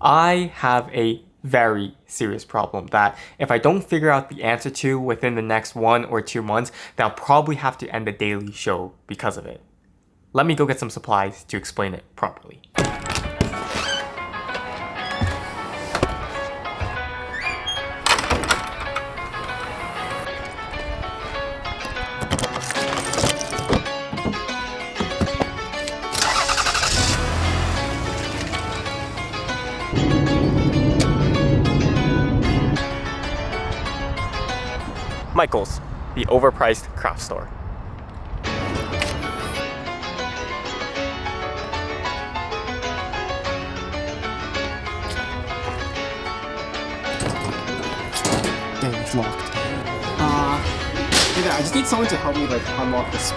I have a very serious problem that if I don't figure out the answer to within the next 1 or 2 months, then I'll probably have to end the daily show because of it. Let me go get some supplies to explain it properly. Michael's, the overpriced craft store. Dang, it's locked. I just need someone to help me unlock this.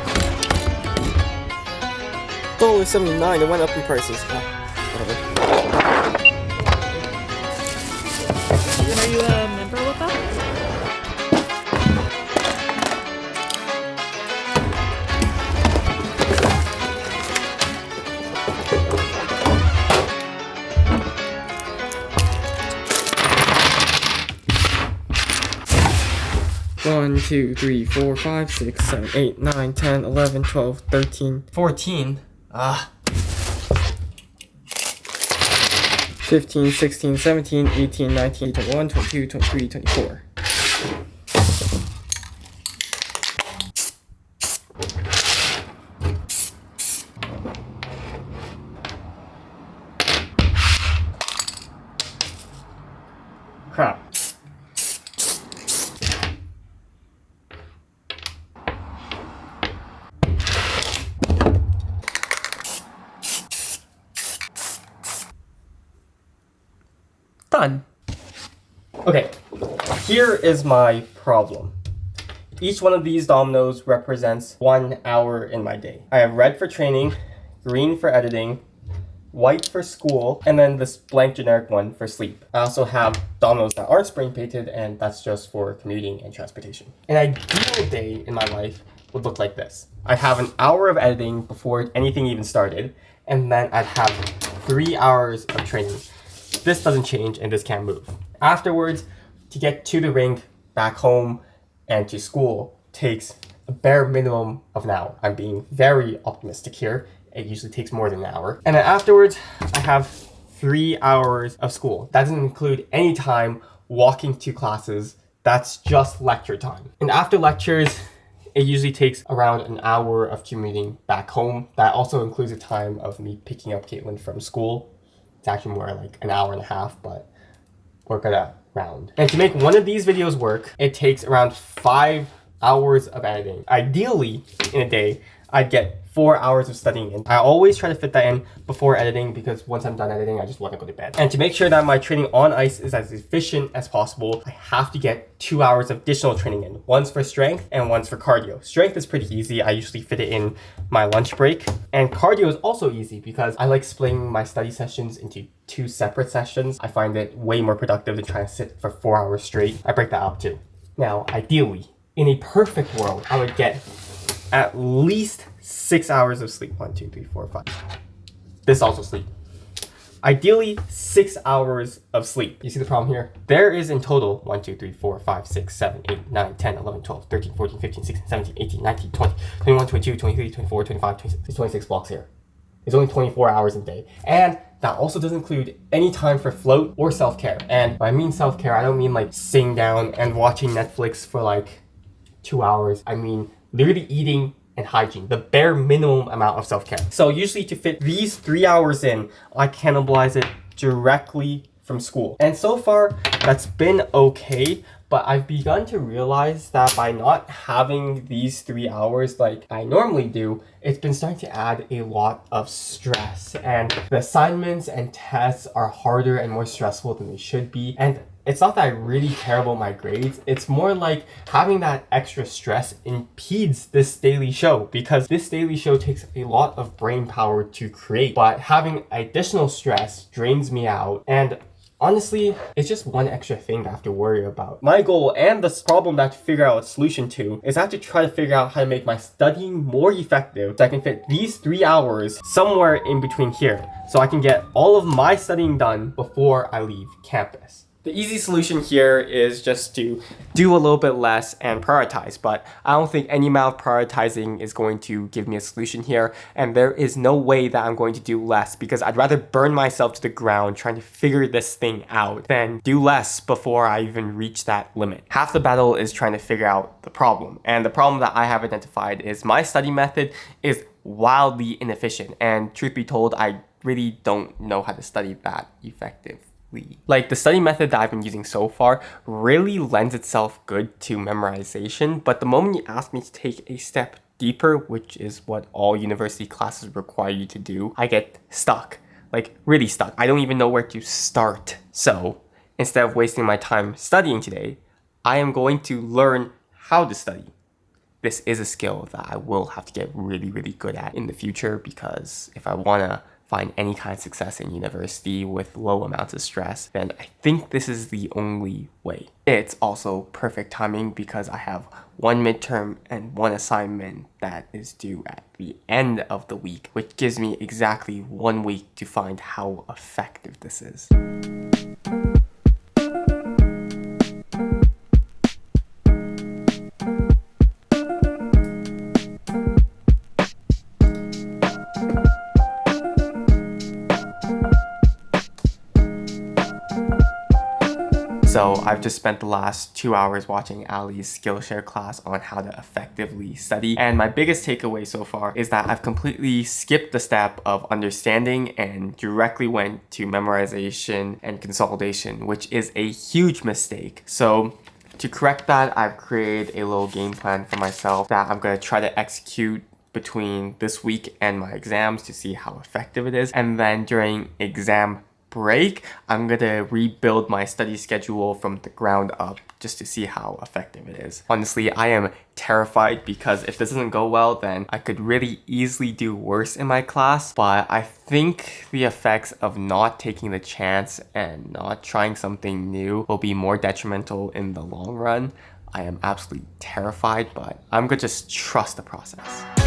$1.79, it went up in prices. Whatever. Are you a member with us? One, 2, 3, 4, 5, 6, 7, 8, 9, 10, 11, 12, 13, 14. 15, 16, 17, 18, 19, 21, 22, 23, 24. Crap. Done. Okay, here is my problem. Each one of these dominoes represents 1 hour in my day. I have red for training, green for editing, white for school, and then this blank generic one for sleep. I also have dominoes that aren't spray painted, and that's just for commuting and transportation. An ideal day in my life would look like this. I'd have an hour of editing before anything even started, and then I'd have 3 hours of training. This doesn't change and this can't move. Afterwards, to get to the rink, back home, and to school takes a bare minimum of an hour. I'm being very optimistic here. It usually takes more than an hour. And then afterwards, I have 3 hours of school. That doesn't include any time walking to classes. That's just lecture time. And after lectures, it usually takes around an hour of commuting back home. That also includes the time of me picking up Caitlin from school. It's actually more like an hour and a half, but work it out round. And to make one of these videos work, it takes around 5 hours of editing. Ideally, in a day, I'd get 4 hours of studying in. I always try to fit that in before editing because once I'm done editing, I just want to go to bed. And to make sure that my training on ice is as efficient as possible, I have to get 2 hours of additional training in. One's for strength and one's for cardio. Strength is pretty easy. I usually fit it in my lunch break. And cardio is also easy because I like splitting my study sessions into 2 separate sessions. I find it way more productive than trying to sit for 4 hours straight. I break that up too. Now, ideally, in a perfect world, I would get at least 6 hours of sleep. 1, 2, 3, 4, 5. This also sleep. Ideally, 6 hours of sleep. You see the problem here? There is in total 1, 2, 3, 4, 5, 6, 7, 8, 9, 10, 11, 12, 13, 14, 15, 16, 17, 18, 19, 20, 21, 22, 23, 24, 25, 26. There's 26 blocks here. There's only 24 hours a day. And that also doesn't include any time for float or self-care. And when I mean self-care, I don't mean like sitting down and watching Netflix for like 2 hours. I mean literally eating and hygiene, the bare minimum amount of self-care. So usually to fit these 3 hours in, I cannibalize it directly from school. And so far, that's been okay, but I've begun to realize that by not having these 3 hours like I normally do, it's been starting to add a lot of stress. And the assignments and tests are harder and more stressful than they should be. And it's not that I really care about my grades. It's more like having that extra stress impedes this daily show because this daily show takes a lot of brain power to create. But having additional stress drains me out. And Honestly, it's just one extra thing that I have to worry about. My goal and the problem that I have to figure out a solution to is I have to try to figure out how to make my studying more effective so I can fit these 3 hours somewhere in between here so I can get all of my studying done before I leave campus. The easy solution here is just to do a little bit less and prioritize, but I don't think any amount of prioritizing is going to give me a solution here, and there is no way that I'm going to do less because I'd rather burn myself to the ground trying to figure this thing out than do less before I even reach that limit. Half the battle is trying to figure out the problem, and the problem that I have identified is my study method is wildly inefficient, and truth be told, I really don't know how to study that effectively. Like, the study method that I've been using so far really lends itself good to memorization, but the moment you ask me to take a step deeper, which is what all university classes require you to do, I get stuck. Like, really stuck. I don't even know where to start. So, instead of wasting my time studying today, I am going to learn how to study. This is a skill that I will have to get really, really good at in the future because if I want to find any kind of success in university with low amounts of stress, then I think this is the only way. It's also perfect timing because I have one midterm and one assignment that is due at the end of the week, which gives me exactly 1 week to find how effective this is. So I've just spent the last 2 hours watching Ali's Skillshare class on how to effectively study, and my biggest takeaway so far is that I've completely skipped the step of understanding and directly went to memorization and consolidation, which is a huge mistake. So to correct that, I've created a little game plan for myself that I'm going to try to execute between this week and my exams to see how effective it is, and then during exam break, I'm gonna rebuild my study schedule from the ground up just to see how effective it is. Honestly, I am terrified because if this doesn't go well, then I could really easily do worse in my class, but I think the effects of not taking the chance and not trying something new will be more detrimental in the long run. I am absolutely terrified, but I'm gonna just trust the process.